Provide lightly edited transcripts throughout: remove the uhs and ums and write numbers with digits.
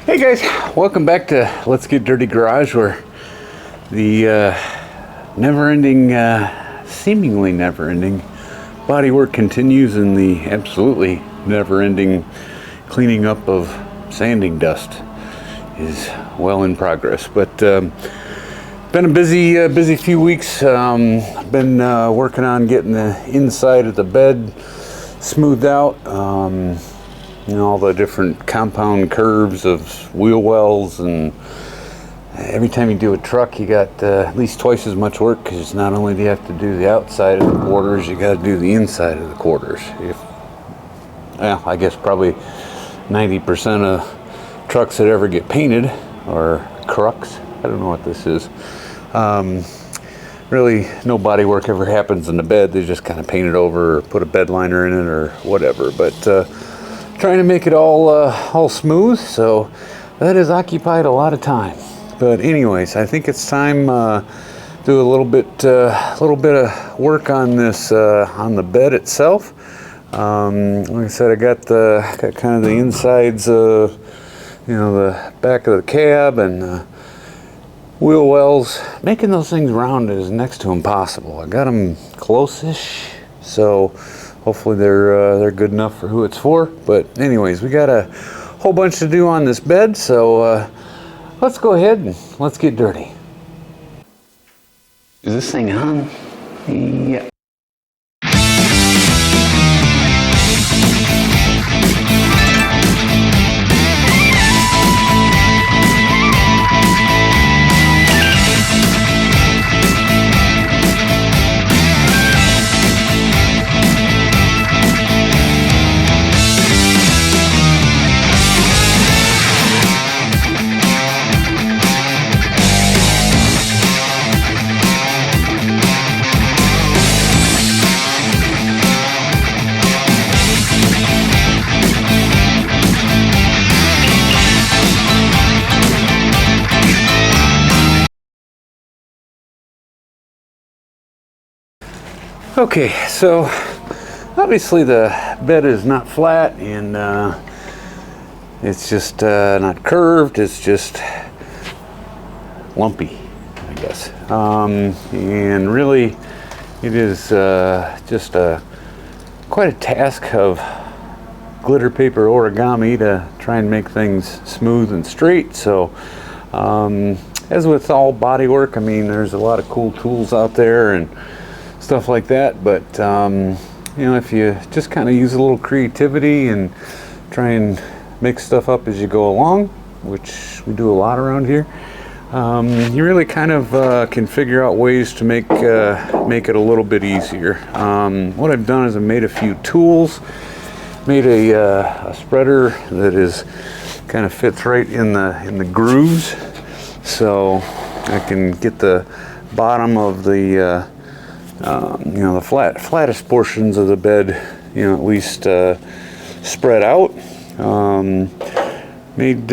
Hey guys, welcome back to Let's Get Dirty Garage, where the seemingly never-ending bodywork continues and the absolutely never-ending cleaning up of sanding dust is well in progress. But been a busy few weeks. Been working on getting the inside of the bed smoothed out. All the different compound curves of wheel wells, and every time you do a truck you got at least twice as much work, because not only do you have to do the outside of the quarters, you got to do the inside of the quarters. I guess probably 90% of trucks that ever get painted are crux. I don't know what this is. Really, no body work ever happens in the bed. They just kind of paint it over or put a bed liner in it or whatever. But trying to make it all smooth, so that has occupied a lot of time. But anyways, I think it's time do a little bit of work on this on the bed itself. Like I said, I got kind of the insides, the back of the cab and wheel wells. Making those things round is next to impossible. I got them close-ish, so hopefully they're good enough for who it's for. But anyways, we got a whole bunch to do on this bed, so let's go ahead and let's get dirty. Is this thing on? Yeah. Okay, so obviously the bed is not flat, and it's just not curved, it's just lumpy, I guess. And really it is just quite a task of glitter paper origami to try and make things smooth and straight. So as with all body work, I mean, there's a lot of cool tools out there and stuff like that, but if you just kind of use a little creativity and try and make stuff up as you go along, which we do a lot around here, you really kind of can figure out ways to make it a little bit easier. What I've done is I made a few tools, made a spreader that is kind of fits right in the grooves, so I can get the bottom of the the flattest portions of the bed, at least spread out. Made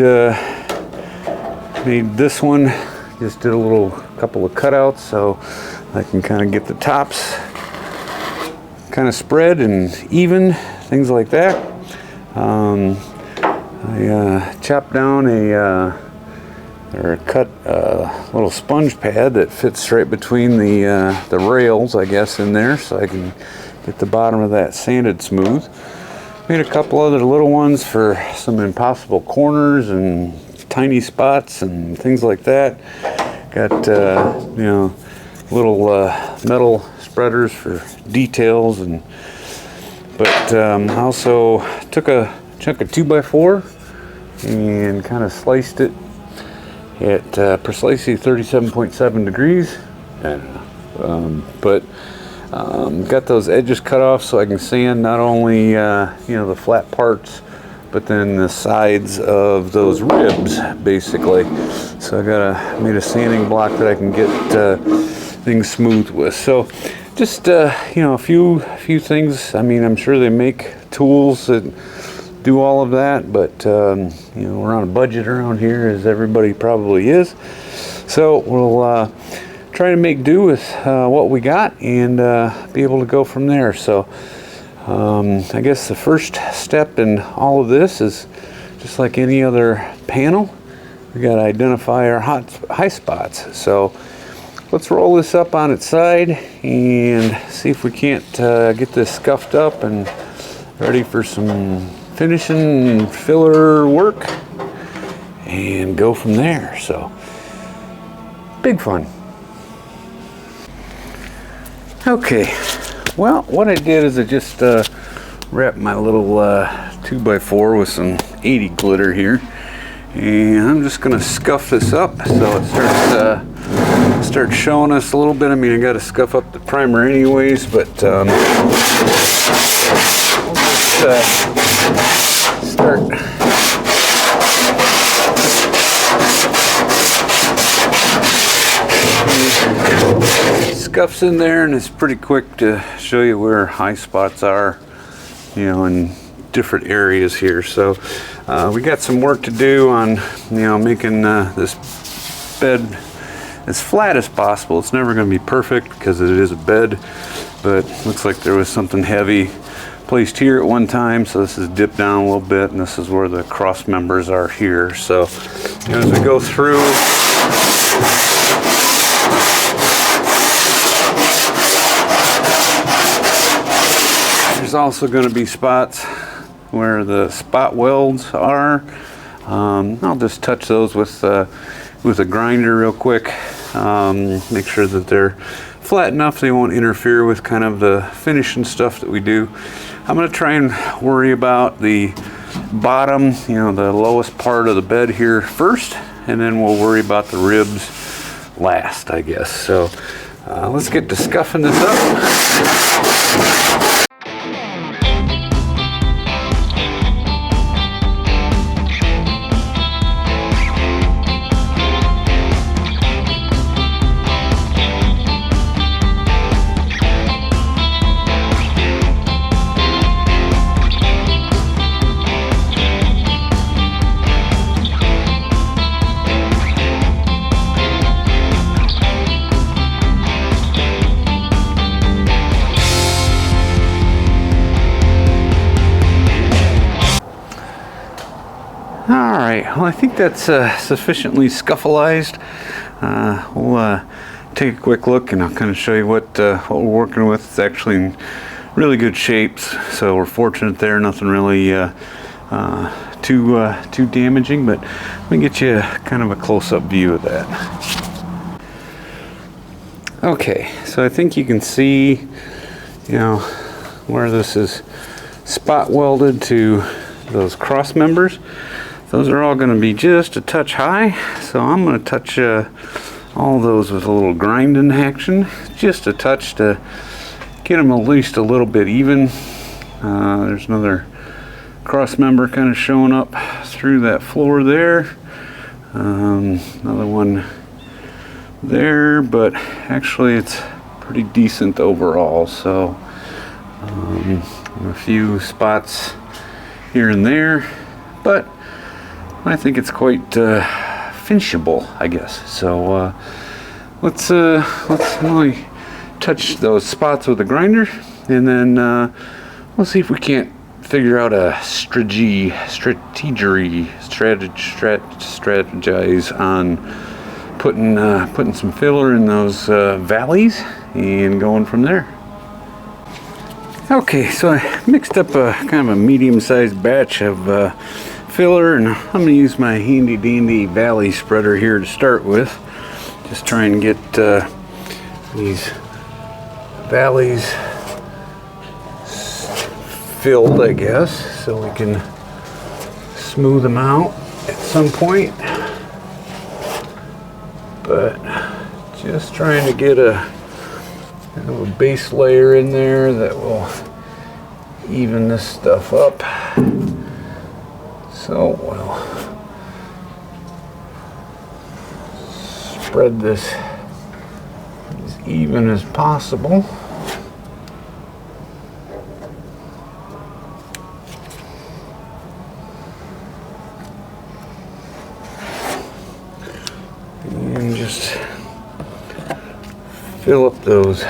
this one, just did a couple of cutouts so I can kind of get the tops kind of spread and even, things like that. I chopped down cut a little sponge pad that fits right between the rails, I guess, in there, so I can get the bottom of that sanded smooth. Made a couple other little ones for some impossible corners and tiny spots and things like that. Got little metal spreaders for details, but I also took a chunk of 2x4 and kind of sliced it at precisely 37.7 degrees. I don't know. Got those edges cut off so I can sand not only the flat parts, but then the sides of those ribs, basically. So I made a sanding block that I can get things smooth with. So just a few things. I mean, I'm sure they make tools that do all of that, but we're on a budget around here, as everybody probably is, so we'll try to make do with what we got and be able to go from there. So I guess the first step in all of this is just like any other panel, we got to identify our high spots. So let's roll this up on its side and see if we can't get this scuffed up and ready for some finishing and filler work and go from there. So big fun. Okay, well, what I did is I just wrapped my little 2x4 with some 80 glitter here, and I'm just gonna scuff this up so it starts showing us a little bit. I mean, I got to scuff up the primer anyways, but we'll just start. Scuffs in there, and it's pretty quick to show you where high spots are, you know, in different areas here. So we got some work to do on, you know, making this bed as flat as possible. It's never going to be perfect because it is a bed, but looks like there was something heavy placed here at one time, so this is dipped down a little bit, and this is where the cross members are here. So, you know, as we go through, there's also going to be spots where the spot welds are. I'll just touch those with a grinder real quick. Make sure that they're flat enough they won't interfere with kind of the finishing stuff that we do. I'm going to try and worry about the bottom, you know, the lowest part of the bed here first, and then we'll worry about the ribs last, I guess. So let's get to scuffing this up. Alright, well, I think that's sufficiently scuffalized. We'll take a quick look and I'll kind of show you what we're working with. It's actually in really good shapes, so we're fortunate there. Nothing really too damaging, but let me get you kind of a close-up view of that. Okay, so I think you can see, you know, where this is spot welded to those cross members. Those are all going to be just a touch high, so I'm going to touch all those with a little grinding action, just a touch to get them at least a little bit even. There's another cross member kind of showing up through that floor there. Another one there, but actually it's pretty decent overall. So a few spots here and there, but I think it's quite finishable, I guess. So let's really touch those spots with a grinder, and then we'll see if we can't figure out a strategize on putting some filler in those valleys and going from there. Okay, so I mixed up a kind of a medium-sized batch of filler, and I'm going to use my handy dandy valley spreader here to start with. Just try and get these valleys filled, I guess, so we can smooth them out at some point. But just trying to get a kind of a base layer in there that will even this stuff up. So we'll spread this as even as possible. And just fill up those,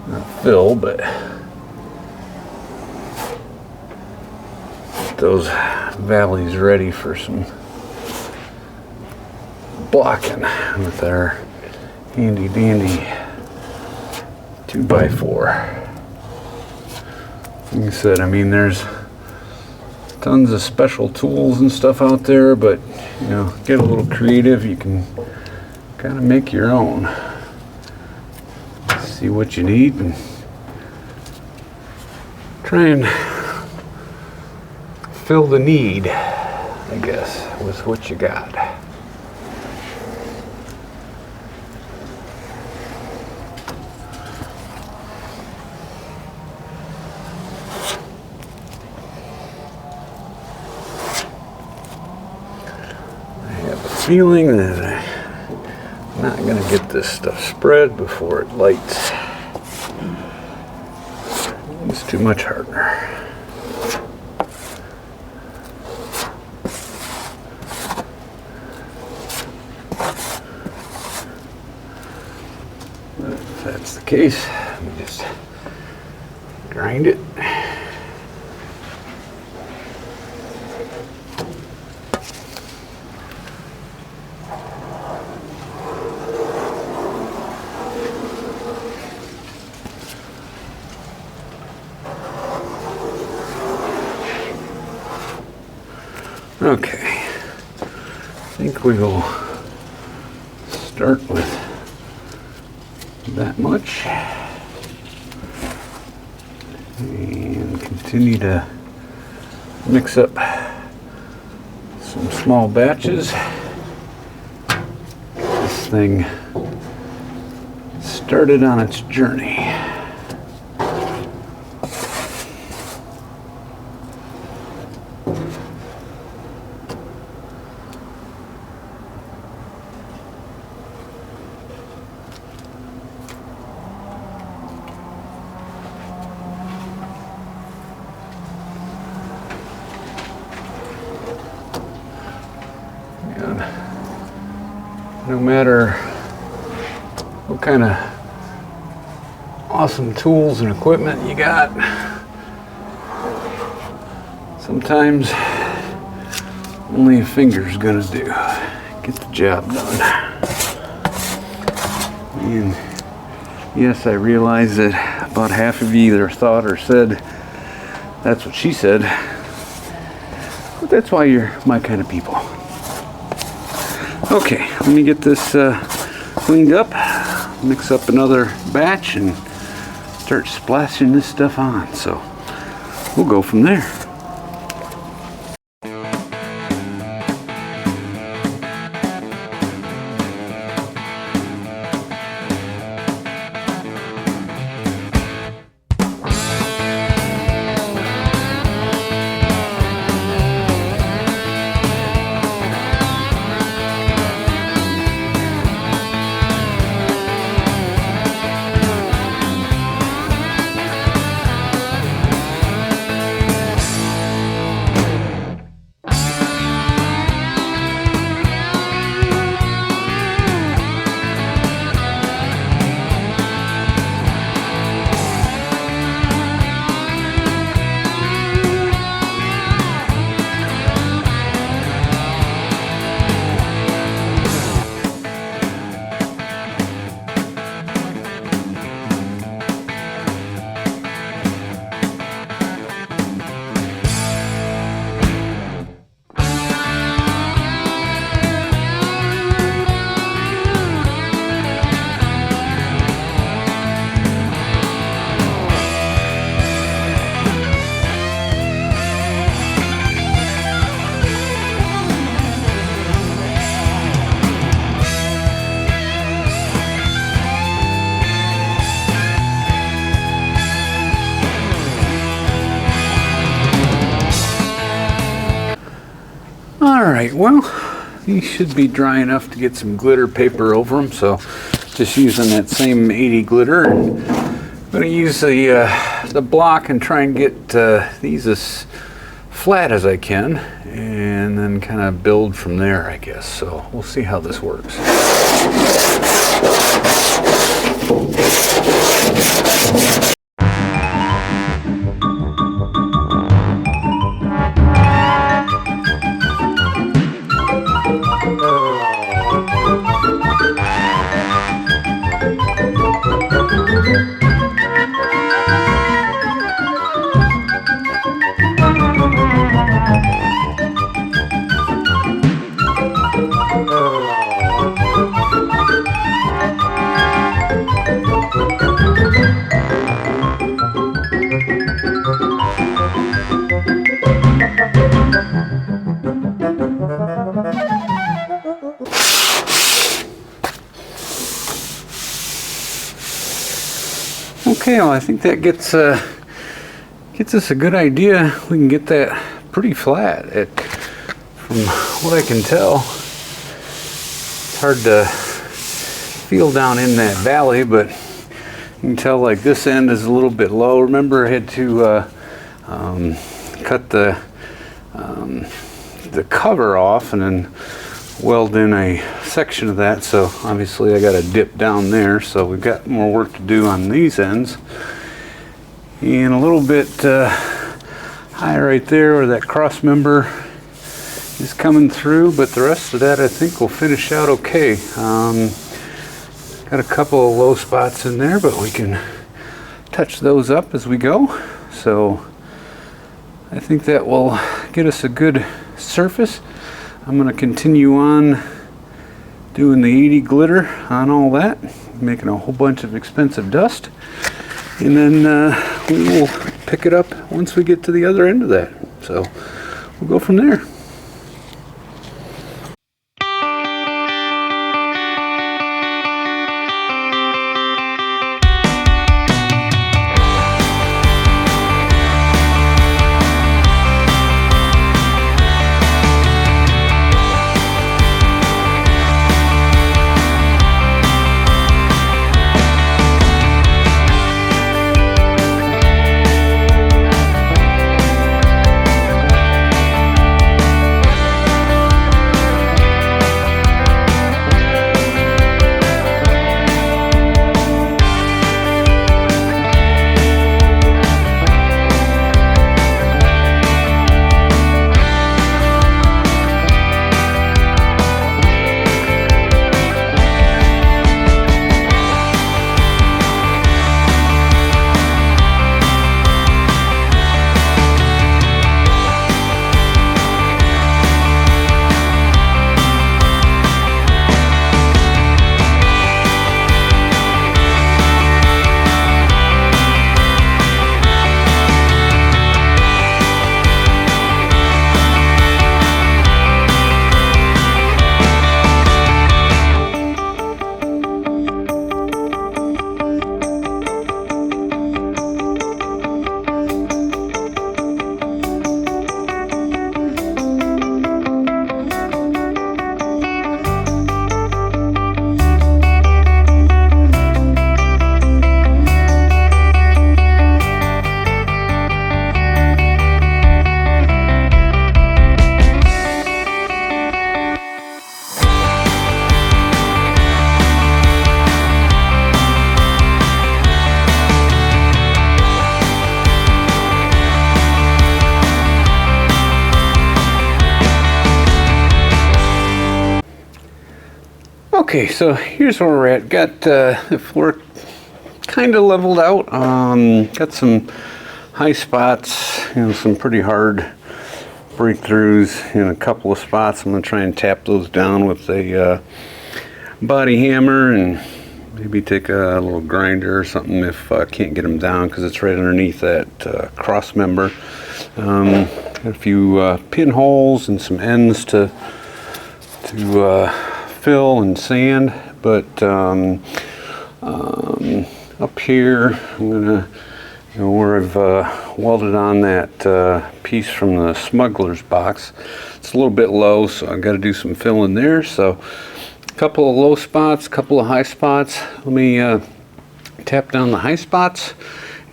not fill, but get those valleys ready for some blocking with our handy dandy 2x4. Like I said, I mean, there's tons of special tools and stuff out there, but you know, get a little creative. You can kind of make your own. See what you need and try and fill the need, I guess, with what you got. Feeling that I'm not going to get this stuff spread before it lights. It's too much hardener. But if that's the case, let me just grind it. Okay, I think we will start with that much and continue to mix up some small batches. This thing started on its journey. No matter what kind of awesome tools and equipment you got, sometimes only a finger's gonna do. Get the job done. And yes, I realize that about half of you either thought or said, that's what she said. But that's why you're my kind of people. Okay, let me get this cleaned up, mix up another batch, and start splashing this stuff on. So we'll go from there. Alright, well, these should be dry enough to get some glitter paper over them, so just using that same 80 glitter. And I'm going to use the block and try and get these as flat as I can, and then kind of build from there, I guess. So we'll see how this works. Okay, well, I think that gets us a good idea. We can get that pretty flat. From what I can tell, it's hard to feel down in that valley, but you can tell like this end is a little bit low. Remember, I had to cut the cover off and then weld in a section of that, so obviously I got to dip down there, so we've got more work to do on these ends. And a little bit high right there where that cross member is coming through, but the rest of that I think will finish out okay. Got a couple of low spots in there, but we can touch those up as we go. So I think that will get us a good surface. I'm going to continue on doing the 80 glitter on all that, making a whole bunch of expensive dust, and then we will pick it up once we get to the other end of that. So we'll go from there. Okay, so here's where we're at. Got the floor kind of leveled out. Got some high spots, some pretty hard breakthroughs in a couple of spots. I'm going to try and tap those down with a body hammer and maybe take a little grinder or something if I can't get them down, because it's right underneath that cross member. Got a few pinholes and some ends to fill and sand, but up here I'm gonna, where I've welded on that piece from the smuggler's box, it's a little bit low, so I've got to do some filling there. So a couple of low spots, a couple of high spots. Let me tap down the high spots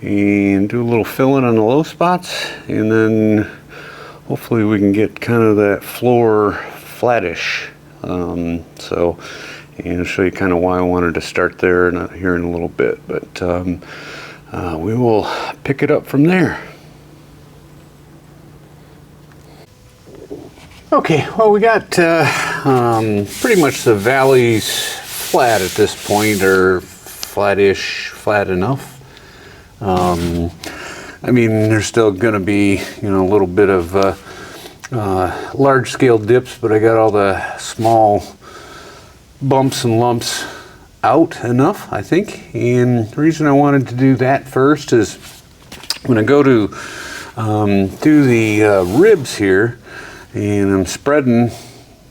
and do a little filling on the low spots, and then hopefully we can get kind of that floor flattish. And I'll show you kind of why I wanted to start there here in a little bit, but we will pick it up from there. Okay, well, we got pretty much the valleys flat at this point, or flattish, flat enough. I mean, there's still going to be, a little bit of large scale dips, but I got all the small bumps and lumps out enough, I think. And the reason I wanted to do that first is when I go to do the ribs here and I'm spreading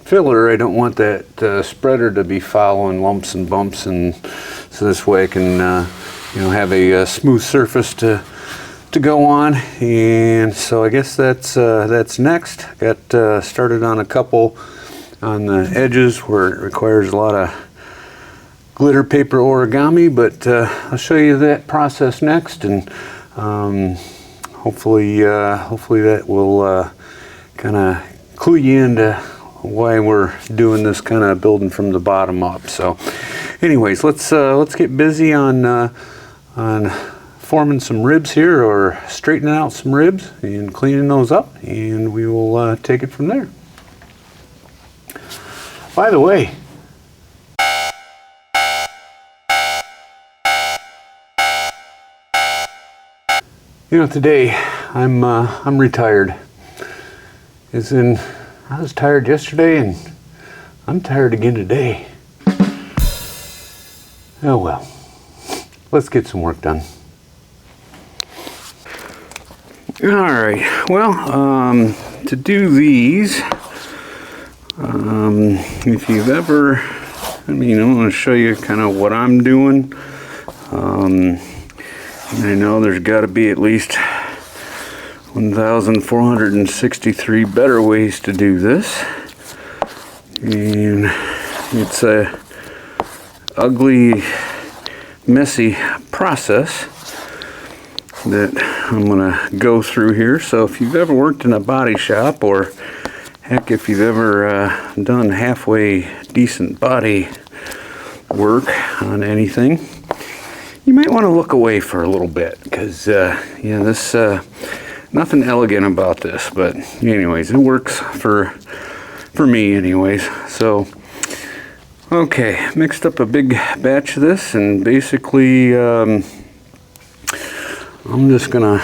filler, I don't want that spreader to be following lumps and bumps, and so this way I can have a smooth surface to go on. And so I guess that's next. Got started on a couple on the edges where it requires a lot of glitter paper origami, but I'll show you that process next, and hopefully that will kind of clue you into why we're doing this kind of building from the bottom up. So anyways, let's get busy on forming some ribs here, or straightening out some ribs and cleaning those up, and we will take it from there. By the way, today I'm retired. I was tired yesterday, and I'm tired again today. Oh well, let's get some work done. All right, well, to do these, if you've ever, I want to show you kind of what I'm doing. I know there's got to be at least 1,463 better ways to do this, and it's a ugly, messy process that I'm gonna go through here. So if you've ever worked in a body shop, or heck, if you've ever done halfway decent body work on anything, you might want to look away for a little bit, because this nothing elegant about this, but anyways, it works for me anyways. So okay, mixed up a big batch of this, and basically I'm just gonna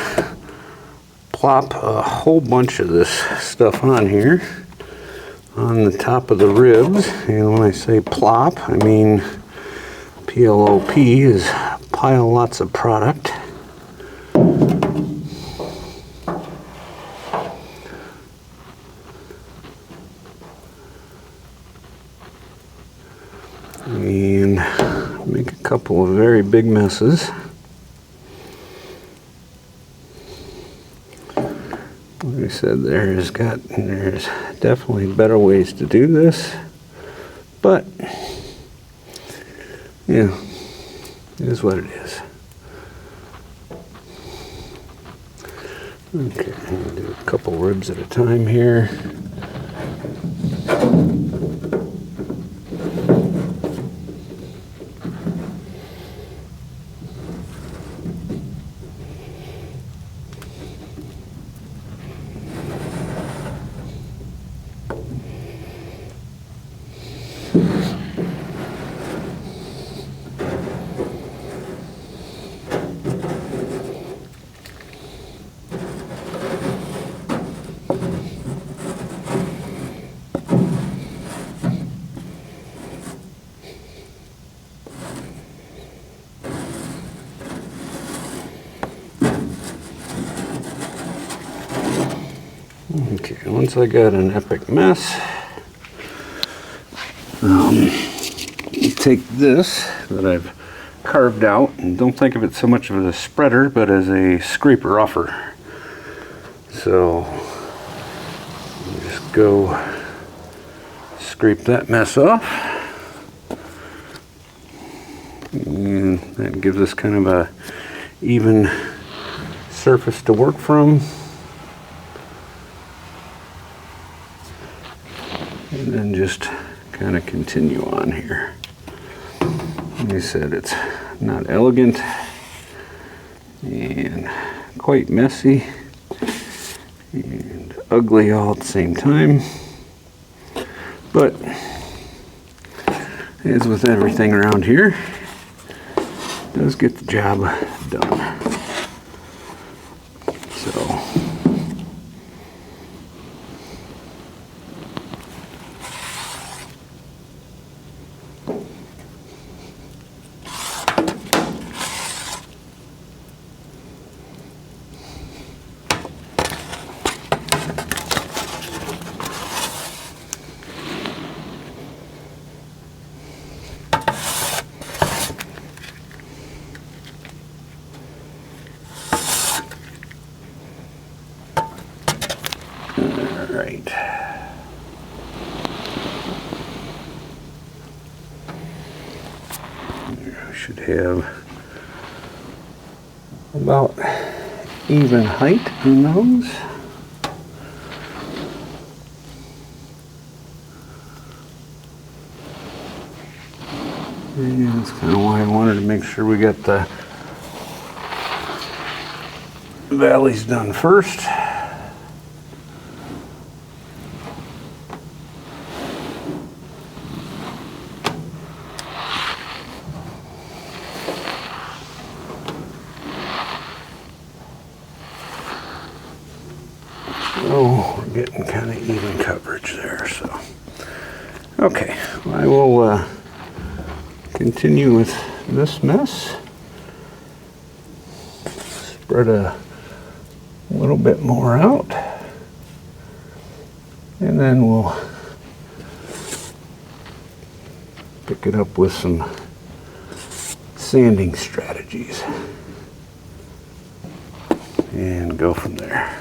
plop a whole bunch of this stuff on here on the top of the ribs. And when I say plop, I mean PLOP is pile lots of product. And make a couple of very big messes. Like I said, there's definitely better ways to do this, but yeah, it is what it is. Okay, I'm gonna do a couple ribs at a time here. Okay, once I got an epic mess, take this that I've carved out, and don't think of it so much as a spreader, but as a scraper offer. So just go scrape that mess off, and that gives us kind of a even surface to work from. And then just kind of continue on here. Like I said, it's not elegant and quite messy and ugly all at the same time, but as with everything around here, it does get the job done. So Alright. I should have about even height on those. And that's kind of why I wanted to make sure we got the valleys done first. Oh, we're getting kind of even coverage there, so. Okay, well, I will continue with this mess. Spread a little bit more out. And then we'll pick it up with some sanding strategies. And go from there.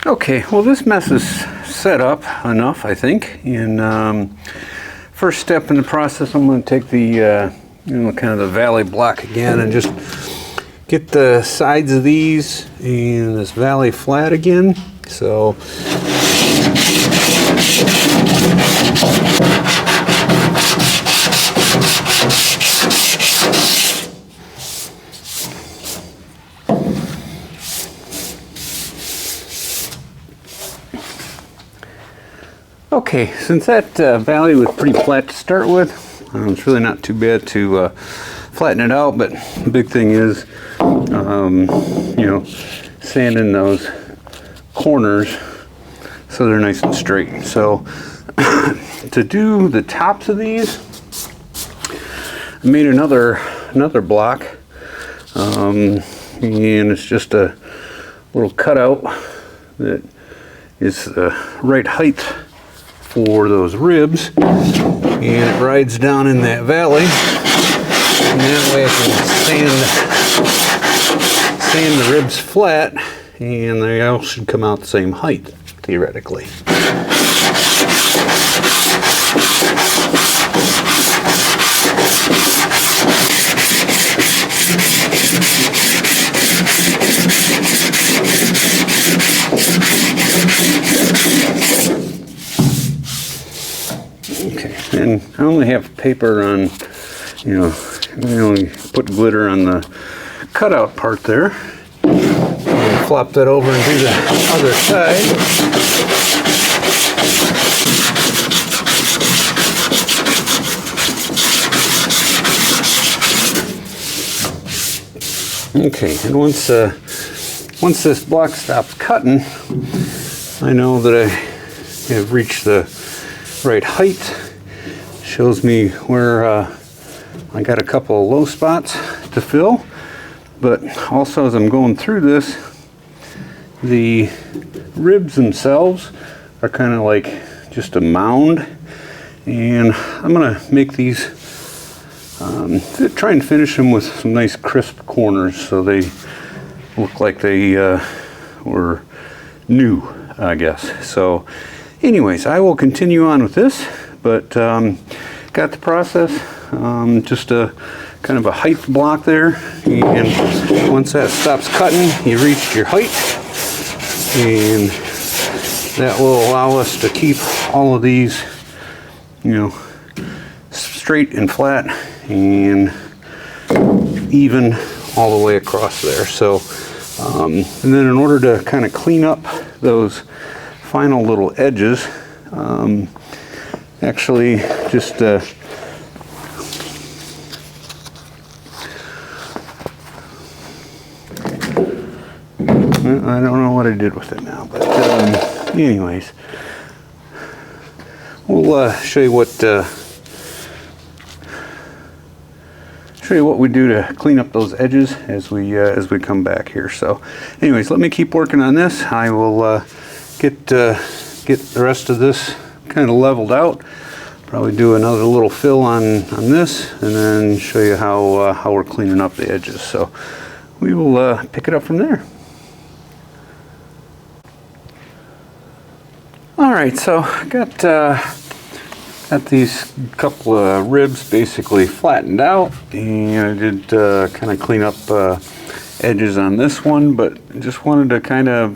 Okay, well this mess is set up enough, I think. And first step in the process, I'm going to take the kind of the valley block again and just get the sides of these and this valley flat again. So okay, since that valley was pretty flat to start with, it's really not too bad to flatten it out, but the big thing is, sanding those corners so they're nice and straight. So to do the tops of these, I made another block, and it's just a little cutout that is the right height for those ribs, and it rides down in that valley, and that way I can sand the ribs flat, and they all should come out the same height, theoretically. Okay, and I only have paper on, I only put glitter on the cutout part there. I'll flop that over and do the other side. Okay, and once this block stops cutting, I know that I have reached the right height. Shows me where I got a couple of low spots to fill, but also as I'm going through this, the ribs themselves are kind of like just a mound, and I'm gonna make these try and finish them with some nice crisp corners so they look like they were new, I guess. So anyways, I will continue on with this, but got the process, just a kind of a height block there, and once that stops cutting, you reach your height, and that will allow us to keep all of these, straight and flat and even all the way across there. So, and then in order to kind of clean up those final little edges, actually just I don't know what I did with it now, but anyways, we'll show you what we do to clean up those edges as we come back here. So anyways, let me keep working on this. I will get the rest of this kind of leveled out, probably do another little fill on this, and then show you how we're cleaning up the edges. So we will pick it up from there. All right, so I got these couple of ribs basically flattened out, and I did kind of clean up edges on this one, but just wanted to kind of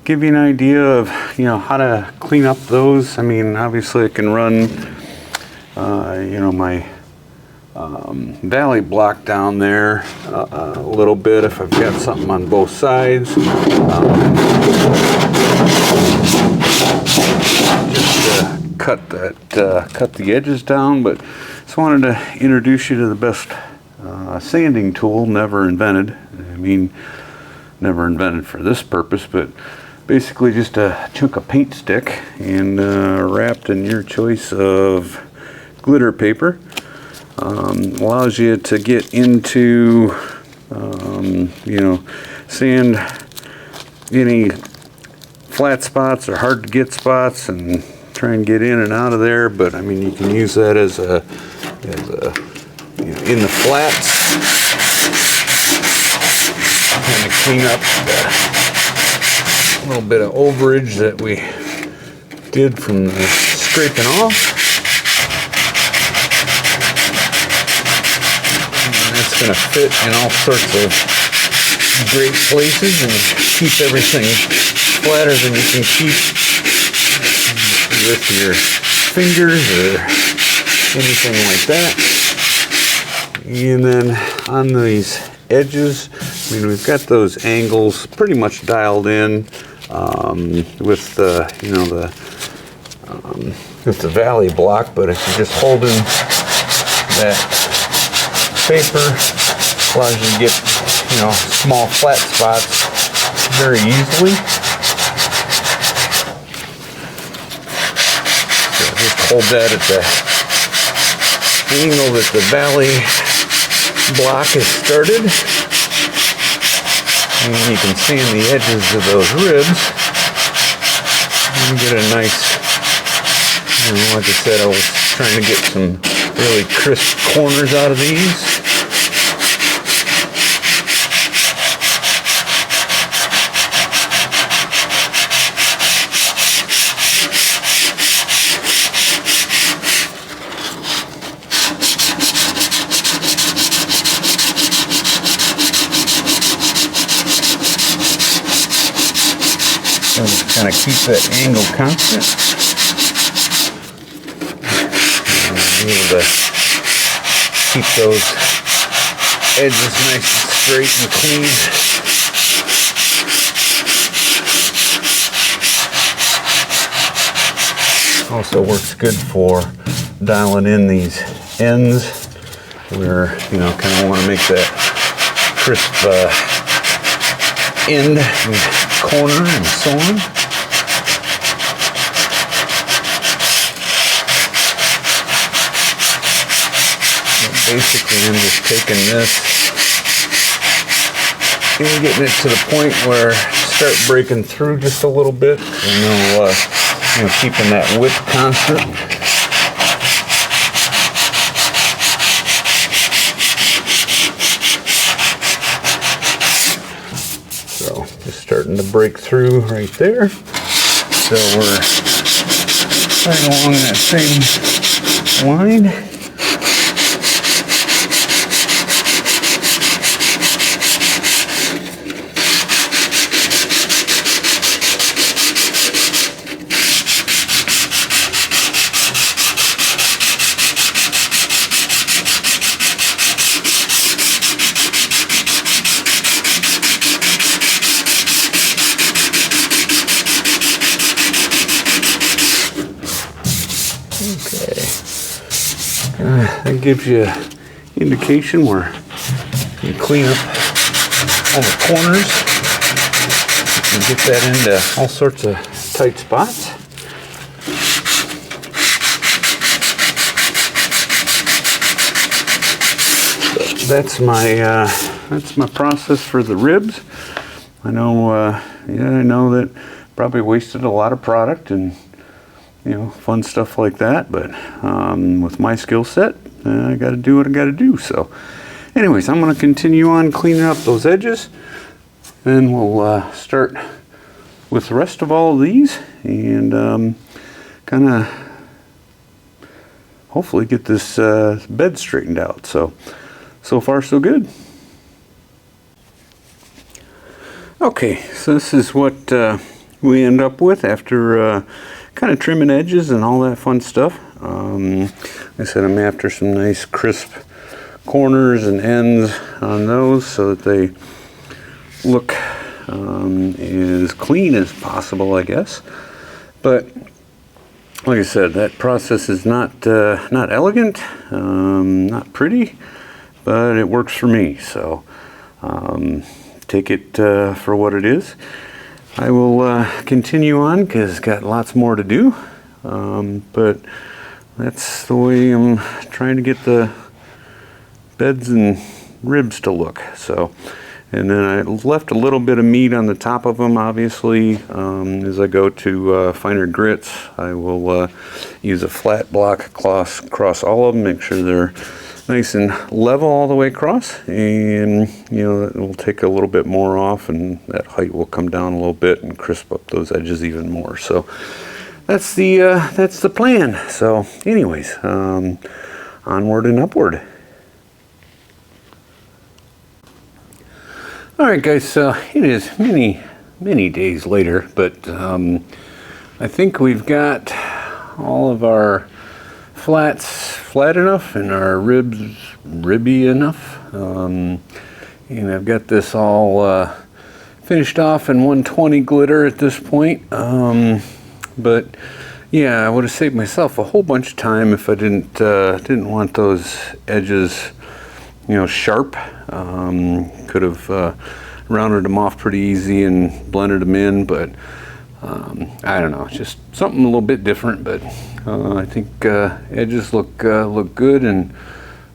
give you an idea of how to clean up those. I mean, obviously I can run my valley block down there a little bit if I've got something on both sides. Just cut the edges down, but just wanted to introduce you to the best sanding tool never invented. I mean, never invented for this purpose, but basically just a chunk of paint stick and wrapped in your choice of glitter paper. Allows you to get into sand any flat spots or hard to get spots and try and get in and out of there. But I mean, you can use that as a in the flats, kind of clean up a little bit of overage that we did from the scraping off. It's going to fit in all sorts of great places and keep everything flatter than you can keep with your fingers or anything like that. And then on these edges, I mean, we've got those angles pretty much dialed in with the with the valley block. But if you're just holding that paper, allows you to get small flat spots very easily. So just hold that at the angle that the valley block is started, and you can sand the edges of those ribs and get a nice, like I said, I was trying to get some really crisp corners out of these. So just kind of keep that angle constant. Be able to keep those edges nice and straight and clean. Also works good for dialing in these ends where kind of want to make that crisp end and corner and so on. Basically, I'm just taking this and getting it to the point where start breaking through just a little bit, and keeping that width constant. So just starting to break through right there. So we're right along that same line. That gives you an indication where you clean up all the corners and get that into all sorts of tight spots. That's my process for the ribs. I know I know that probably wasted a lot of product and fun stuff like that, but with my skill set, I got to do what I got to do. So anyways, I'm going to continue on cleaning up those edges, and we'll start with the rest of all of these, and kind of hopefully get this bed straightened out. So far so good. Okay, so this is what we end up with after kind of trimming edges and all that fun stuff. Like I said, I'm after some nice crisp corners and ends on those so that they look as clean as possible, I guess. But like I said, that process is not elegant, not pretty, but it works for me. So take it for what it is. I will continue on because it's got lots more to do, but that's the way I'm trying to get the beds and ribs to look. So, and then I left a little bit of meat on the top of them, obviously. As I go to finer grits, I will use a flat block across all of them, make sure they're nice and level all the way across, and you know, it will take a little bit more off, and that height will come down a little bit and crisp up those edges even more. So that's the plan. So anyways, onward and upward. Alright guys, so it is many days later, but I think we've got all of our flats flat enough and our ribs ribby enough, and I've got this all finished off in 120 glitter at this point, but yeah, I would have saved myself a whole bunch of time if I didn't want those edges, you know, sharp. Could have rounded them off pretty easy and blended them in, but I don't know, just something a little bit different. But I think edges look good and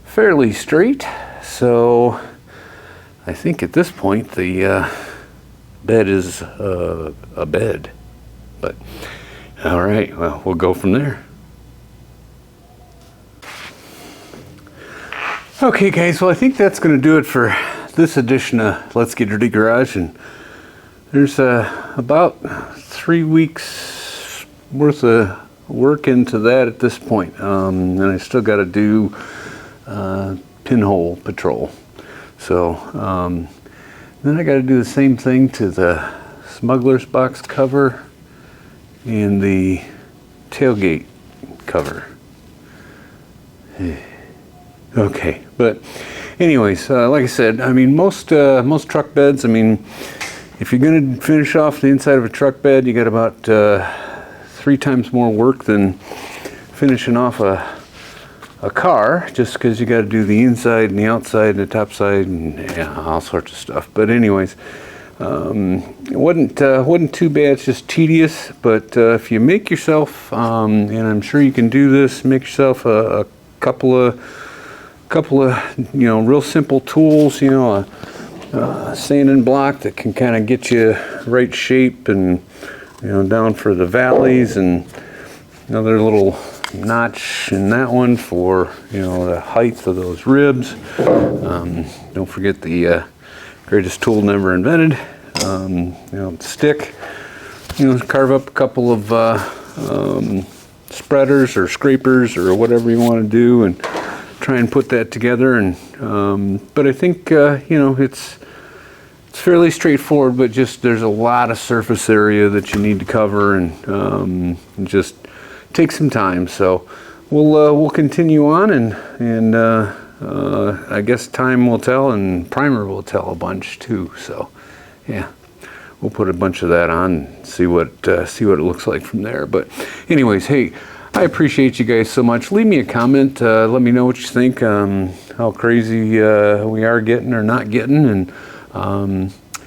fairly straight. So I think at this point the bed is a bed. But all right, well, we'll go from there. Okay guys, well I think that's going to do it for this edition of Let's Get Dirty Garage, and there's about 3 weeks worth of work into that at this point, and I still got to do pinhole patrol. So then I got to do the same thing to the smuggler's box cover and the tailgate cover. Okay, but anyways, like I said, I mean, most truck beds, I mean, if you're going to finish off the inside of a truck bed, you got about 3 times more work than finishing off a car, just because you got to do the inside and the outside and the top side and yeah, all sorts of stuff. But anyways, it wasn't too bad. It's just tedious. But if you make yourself, and I'm sure you can do this, make yourself a couple of you know, real simple tools, you know, a sanding block that can kind of get you right shape and, you know, down for the valleys, and another little notch in that one for, you know, the height of those ribs. Don't forget the greatest tool never invented, you know, stick. You know, carve up a couple of spreaders or scrapers or whatever you want to do, and try and put that together. And but I think you know, it's fairly straightforward, but just there's a lot of surface area that you need to cover, and just take some time. So we'll continue on, and I guess time will tell, and primer will tell a bunch too. So yeah, we'll put a bunch of that on and see what it looks like from there. But anyways, hey, I appreciate you guys so much. Leave me a comment. Let me know what you think, how crazy we are getting or not getting. And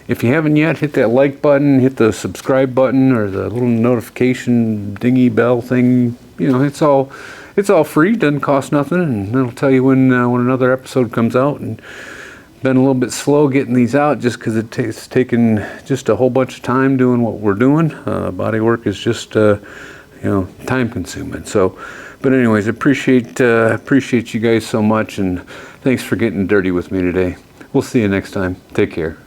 if you haven't yet, hit that like button, hit the subscribe button, or the little notification dingy bell thing. You know, it's all free, doesn't cost nothing, and it'll tell you when another episode comes out. And been a little bit slow getting these out just because it's taken just a whole bunch of time doing what we're doing. Body work is just you know, time consuming. So, but anyways, appreciate you guys so much, and thanks for getting dirty with me today. We'll see you next time. Take care.